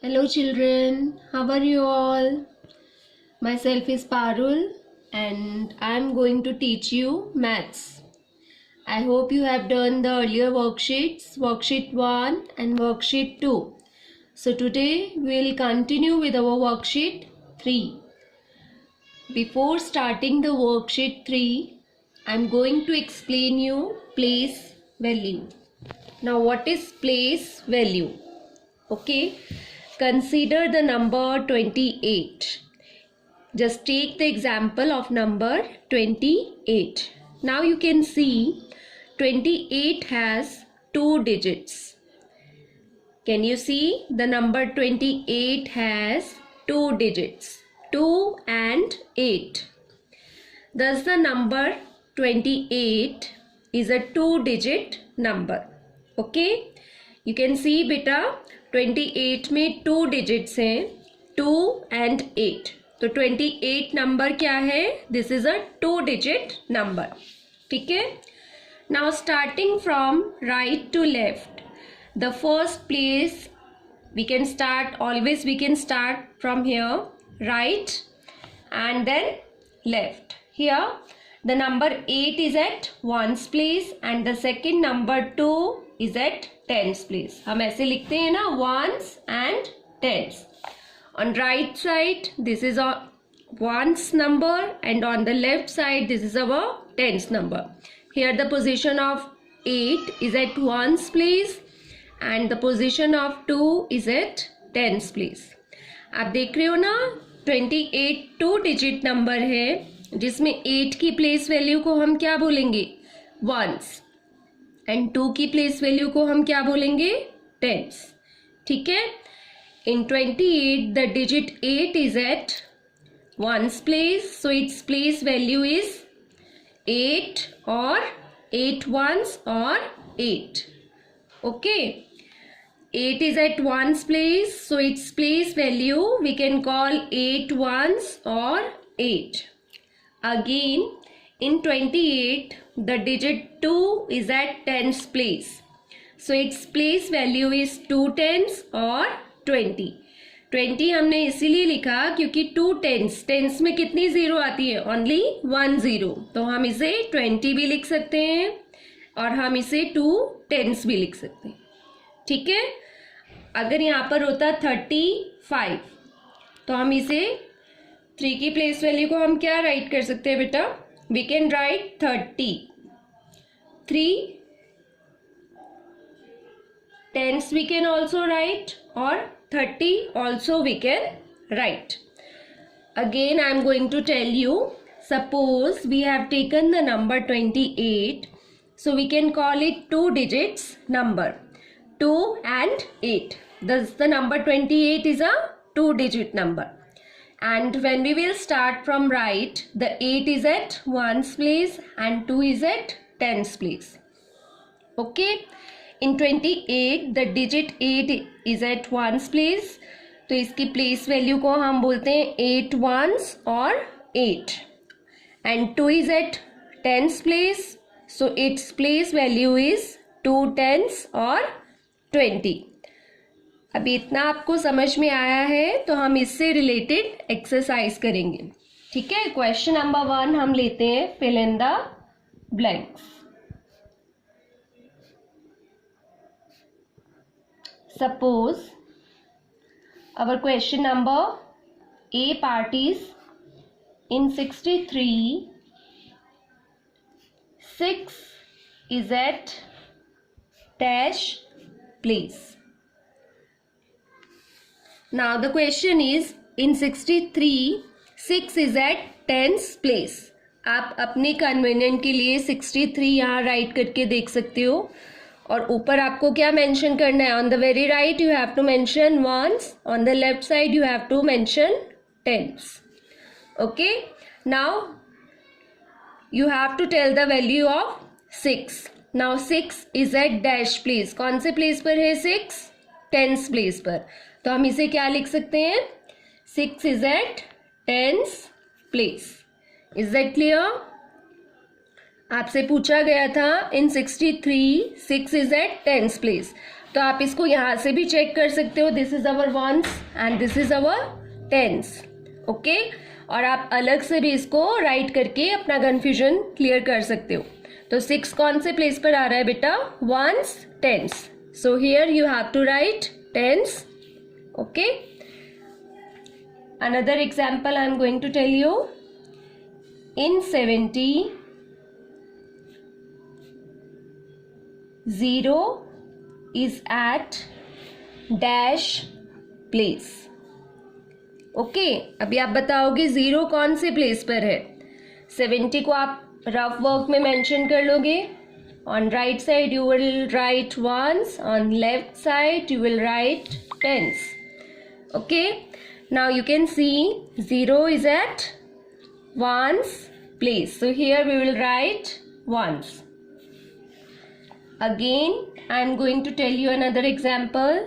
Hello children, how are you all? Myself is Parul and I am going to teach you maths. I hope you have done the earlier worksheets, worksheet 1 and worksheet 2. So today we will continue with our worksheet 3. Before starting the worksheet 3, I am going to explain you place value. Now what is place value? Okay. Consider the number 28. Just take the example of number 28. Now you can see 28 has 2 digits. Can you see the number 28 has 2 digits, 2 and 8. Thus the number 28 is a 2-digit number. Okay. You can see beta 28 में 2 digits हैं 2 and 8. तो 28 number क्या है? This is a 2-digit number. ठीक है. Now starting from right to left, the first place we can start, always we can start from here, right and then left. Here the number 8 is at 1's place and the second number 2 is at 10's place. हम ऐसे लिखते हैं ना 1's and 10's. On right side this is a 1's number and on the left side this is our 10's number. Here the position of 8 is at 1's place and the position of 2 is at 10's place. आप देख रहे हो ना 28 2-digit number है जिसमें 8 की place value को हम क्या बोलेंगे? 1's एंड 2 की प्लेस वैल्यू को हम क्या बोलेंगे? 10's. ठीक है. In 28 the digit 8 is at 1's place, so its place value is 8 और 8 1's और 8. Okay. 8 is at 1's place, so its place value we can call 8 1's or 8. Again in 28 the digit 2 is at 10's place, so its place value is 2 10's or 20. 20 हमने इसीलिए लिखा क्योंकि 2 10's में कितनी zero आती है? Only 1 0. तो हम इसे 20 भी लिख सकते हैं और हम इसे 2 10's भी लिख सकते हैं. ठीक है. अगर यहाँ पर होता 35 तो हम इसे 3 की प्लेस वैल्यू को हम क्या राइट कर सकते हैं बेटा? We can write 30. 3 10's we can also write or 30 also we can write. Again I am going to tell you, suppose we have taken the number 28, so we can call it 2 digits number 2 and 8. Thus the number 28 is a 2-digit number. And when we will start from right, the 8 is at 1's place and 2 is at 10's place. Okay. In 28 the digit 8 is at 1's place, तो इसकी place value को हम बोलते हैं 8 1's और 8. And 2 is at 10's place, so its place value is 2 10's और 20. अभी इतना आपको समझ में आया है तो हम इससे रिलेटेड एक्सरसाइज करेंगे. ठीक है. क्वेश्चन नंबर 1 हम लेते हैं, fill in the blanks. Suppose our question number A part is in 63 6 is at dash place. Now the question is in 63 6 is at 10's place. आप अपने कन्वीनियंट के लिए 63 यहाँ राइट करके देख सकते हो और ऊपर आपको क्या मेंशन करना है? On the very right you have to mention 1's, on the left side you have to mention 10's. Okay. Now you have to tell the value of 6. Now 6 is at dash place. कौन से place पर है 6? 10's place पर. तो हम इसे क्या लिख सकते हैं? 6 is at 10's place. Is that clear? आपसे पूछा गया था इन 63 6 इज एट 10's प्लेस, तो आप इसको यहाँ से भी चेक कर सकते हो, this is our ones and this is our tens, okay. और आप अलग से भी इसको राइट करके अपना कन्फ्यूजन क्लियर कर सकते हो। तो 6 कौन से प्लेस पर आ रहा है बेटा? Ones, tens. So here you have to write tens, okay. Another example I am going to tell you. In 70, 0 is at dash place, okay. अभी आप बताओगे 0 कौन से प्लेस पर है। 70 को आप रफ वर्क में मेंशन कर लोगे। On right side you will write ones, on left side you will write tens, okay. Now you can see 0 is at one's place, so here we will write once. Again I am going to tell you another example.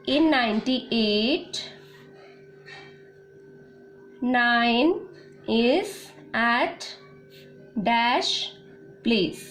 In 98, 9 is at dash place.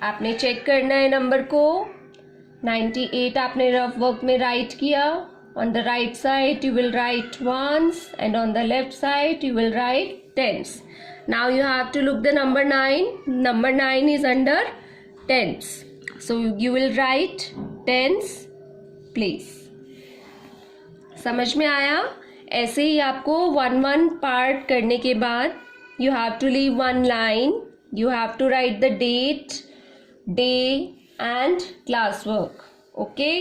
आपने check करना है number को। 98 आपने rough work में right किया। On the right side you will write ones and on the left side you will write tens. Now you have to look the number 9. Number 9 is under tens. So you will write tens place. समझ में आया? ऐसे ही आपको 1 part करने के बाद you have to leave one line. You have to write the date, day and class work. Okay?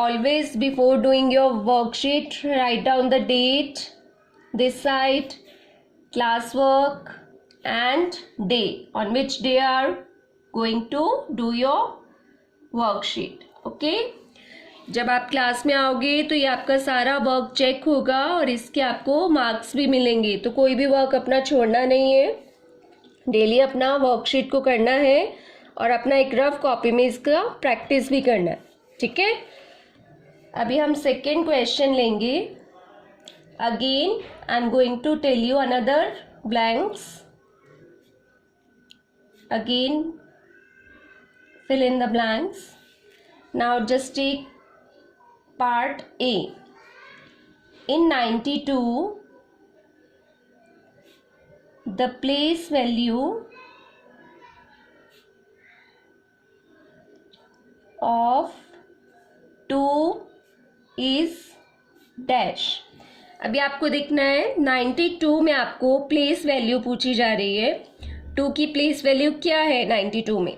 Always before doing your worksheet, write down the date, this side, class work and day, on which day are going to do your worksheet. Okay? जब आप class में आओगे तो ये आपका सारा work check होगा और इसके आपको मार्क्स भी मिलेंगे। तो कोई भी वर्क अपना छोड़ना नहीं है, डेली अपना वर्कशीट को करना है और अपना एक रफ कॉपी में इसका प्रैक्टिस भी करना है, ठीक है। अभी हम सेकेंड क्वेश्चन लेंगे। Again I am going to tell you another blanks. Again fill in the blanks. Now just take part A. In 92, the place value of 2 is dash. अभी आपको देखना है 92 में आपको प्लेस वैल्यू पूछी जा रही है। 2 की प्लेस वैल्यू क्या है 92 में?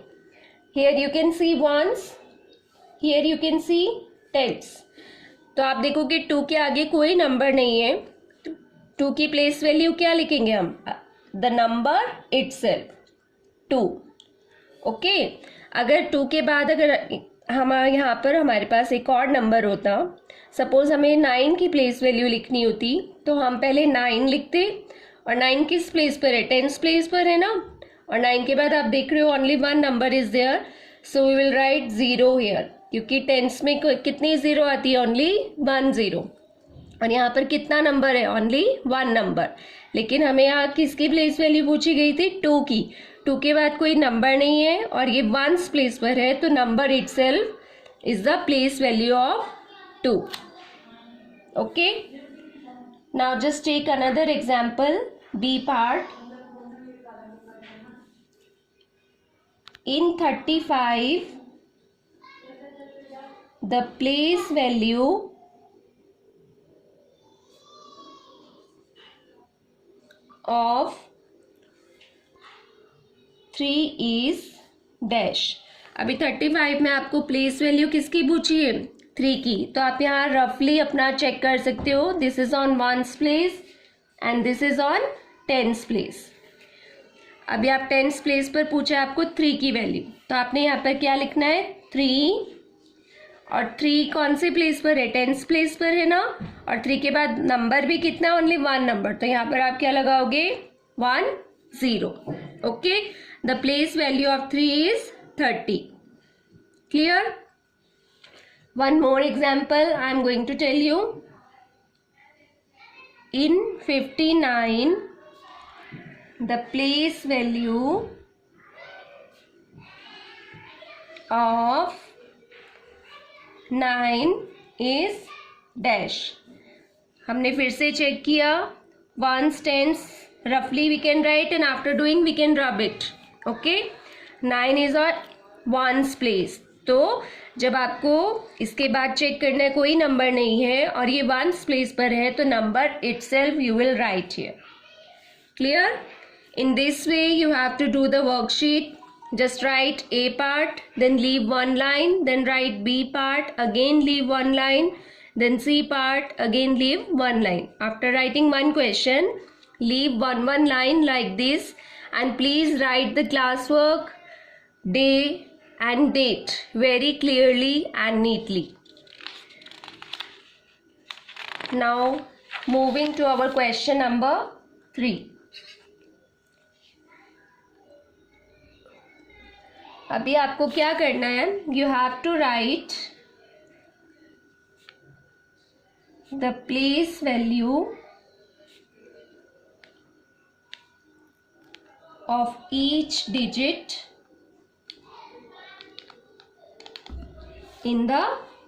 Here you can see ones, here you can see tens. तो आप देखोगे 2 के आगे कोई नंबर नहीं है। 2 की प्लेस वैल्यू क्या लिखेंगे हम? The number itself 2, okay. अगर 2 के बाद अगर हम यहाँ पर हमारे पास एक और नंबर होता, सपोज हमें 9 की प्लेस वैल्यू लिखनी होती, तो हम पहले 9 लिखते। और 9 किस प्लेस पर है? टेंस प्लेस पर है ना। और 9 के बाद आप देख रहे हो only 1 number is there, so we will write 0 here, क्योंकि टेंस में कितनी 0 आती है? ओनली 1 0। और यहाँ पर कितना नंबर है? Only 1 number. लेकिन हमें यहाँ किसकी प्लेस वैल्यू पूछी गई थी? 2 की। 2 के बाद कोई नंबर नहीं है और ये वंस प्लेस पर है, तो number itself is the place value of 2, okay. Now just take another example, B part. In 35, the place value of 3 is dash. अभी 35 में आपको प्लेस वैल्यू किसकी पूछी है? 3 की। तो आप यहाँ रफली अपना चेक कर सकते हो, this is on ones place and this is on tens place. अभी आप टेंस प्लेस पर पूछा आपको 3 की वैल्यू, तो आपने यहाँ पर क्या लिखना है? 3। और 3 कौन से प्लेस पर है? टेंस प्लेस पर है ना। और 3 के बाद नंबर भी कितना? ओनली 1 नंबर, तो यहाँ पर आप क्या लगाओगे? 1 0, okay. The place value of 3 is 30। Clear? One more example I am going to tell you. In 59, the place value of 9 is dash. हमने फिर से चेक किया. Ones, tens roughly we can write, and after doing we can rub it. Okay, 9 is our ones place. तो जब आपको इसके बाद check करना है कोई नंबर नहीं है और ये वंस प्लेस पर है तो number itself you will write here. Clear? In this way you have to do the worksheet. Just write A part, then leave one line, then write B part, again leave one line, then C part, again leave one line. After writing one question, leave one line like this, and please write the classwork, day and date very clearly and neatly. Now moving to our question number 3. अभी आपको क्या करना है? You have to write the place value of each digit in the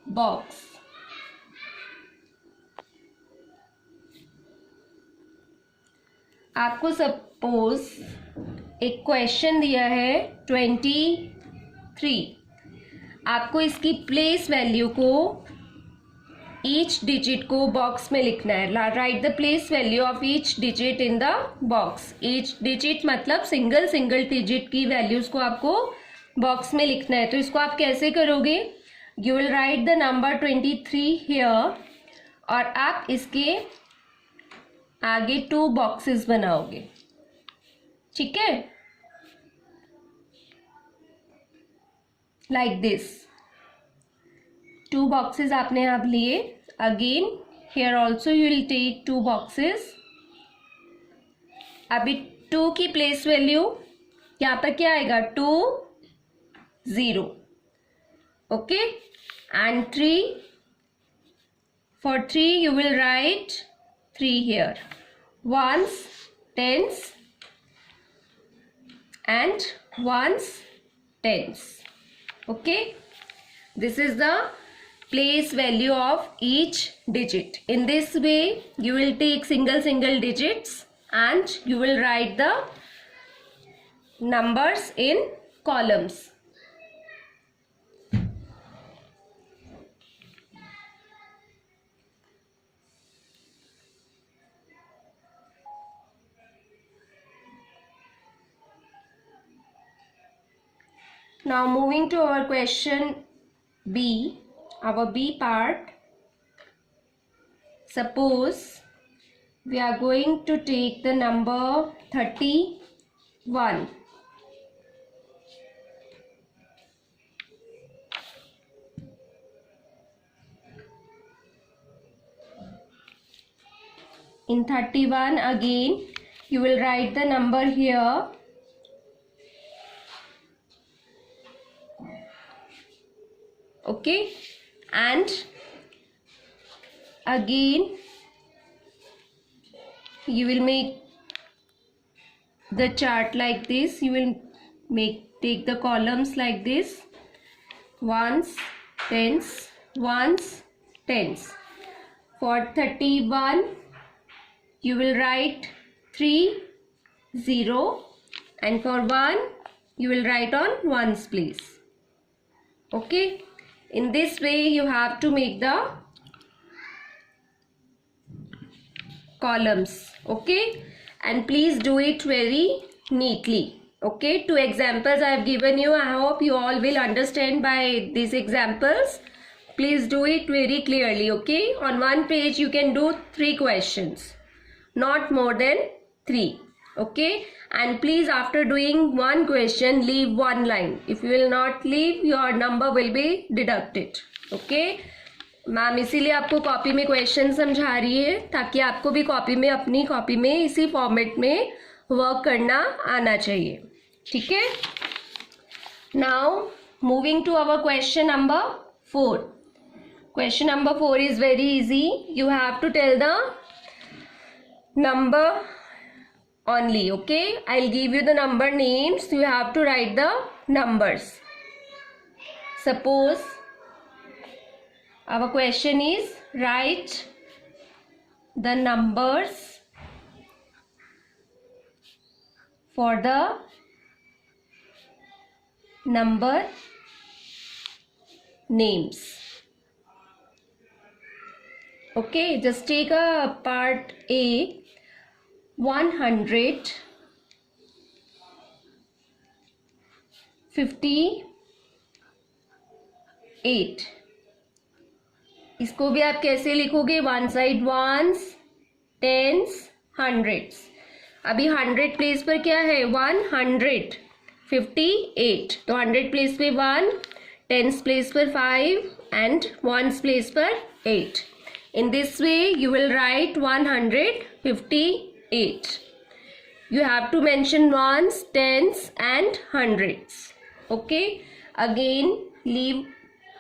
box. आपको suppose एक question दिया है 23. आपको इसकी प्लेस वैल्यू को ईच डिजिट को बॉक्स में लिखना है. Right the place value of each digit in the box. Each digit मतलब सिंगल डिजिट की वैल्यूज को आपको बॉक्स में लिखना है. तो इसको आप कैसे करोगे? You will right the number 23 here और आप इसके आगे 2 बॉक्सेस बनाओगे. ठीक है, लाइक दिस. 2 बॉक्सेस आपने आप लिए. Again here also you will take 2 boxes. अभी 2 की प्लेस वैल्यू यहाँ पर क्या आएगा? 2 0. Okay, and 3. For 3 you will right 3 here. Ones, tens and ones, tens. Okay, this is the place value of each digit. In this way you will take single digits and you will write the numbers in columns. Now moving to our question B, our B part. Suppose we are going to take the number 31. In 31 again you will write the number here. Okay, and again you will make the chart like this. You will take the columns like this. Ones, tens, ones, tens. For 31 you will write 3 0, and for 1 you will write on ones place. Okay, in this way you have to make the columns. Okay, and please do it very neatly. Okay, 2 examples I have given you. I hope you all will understand by these examples. Please do it very clearly. Okay, on one page you can do 3 questions, not more than 3. Okay, and please after doing one question leave one line. If you will not leave, your number will be deducted. Okay, ma'am इसीलिए आपको copy में question समझा रही है ताकि आपको भी copy में अपनी कॉपी में इसी फॉर्मेट में वर्क करना आना चाहिए. ठीक है. Now moving to our question number 4. Question number 4 is very easy. You have to tell the number only. Okay, I'll give you the number names. You have to write the numbers. Suppose our question is write the numbers for the number names. Okay, just take a part A. 158. इसको भी आप कैसे लिखोगे? One side ones, tens, hundreds. अभी 100 place पर क्या है? 158. तो 100 प्लेस पे 1, टेंस प्लेस पर 5 एंड वंस प्लेस पर 8. In this way you will write 158. You have to mention ones, tens and hundreds. Okay, again leave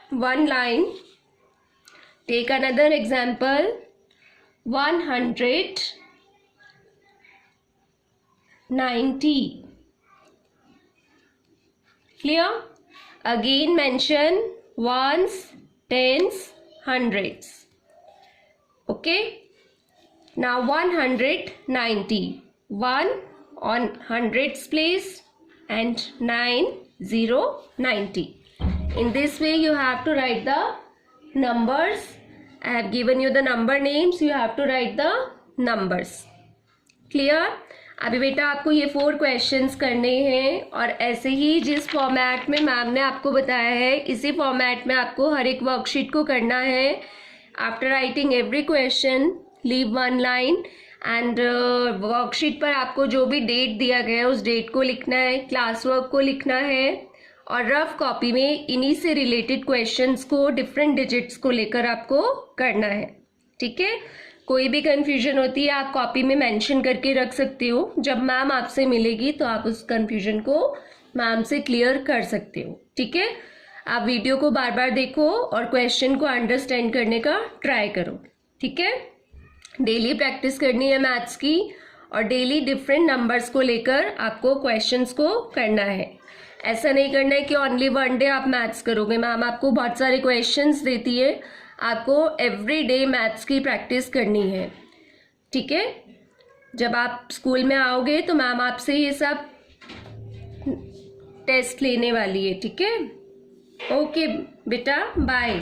one line. Take another example. 190. Clear? Again mention ones, tens, hundreds. Okay, now 190. 1 on hundreds place and 9, 0, 90. In this way you have to write the numbers. I have given you the number names. You have to write the numbers. Clear? अभी बेटा आपको ये 4 questions करने हैं और ऐसे ही जिस format में मैम ने आपको बताया है इसी फॉर्मेट में आपको हर एक वर्कशीट को करना है. After writing every question leave one line and worksheet पर आपको जो भी डेट दिया गया है उस डेट को लिखना है, क्लास वर्क को लिखना है और रफ कॉपी में इन्हीं से रिलेटेड क्वेश्चंस को डिफरेंट डिजिट्स को लेकर आपको करना है. ठीक है, कोई भी कंफ्यूजन होती है आप कॉपी में मेंशन करके रख सकते हो. जब मैम आपसे मिलेगी तो आप उस कंफ्यूजन को मैम से क्लियर कर सकते हो. ठीक है, आप वीडियो को बार बार देखो और क्वेश्चन को अंडरस्टैंड करने का ट्राई करो. ठीक है, डेली प्रैक्टिस करनी है मैथ्स की और डेली डिफरेंट नंबर्स को लेकर आपको क्वेश्चंस को करना है. ऐसा नहीं करना है कि ओनली वन डे आप मैथ्स करोगे. मैम आपको बहुत सारे क्वेश्चंस देती है, आपको एवरी डे मैथ्स की प्रैक्टिस करनी है. ठीक है, जब आप स्कूल में आओगे तो मैम आपसे ये सब टेस्ट लेने वाली है. ठीक है, ओके बेटा, बाय.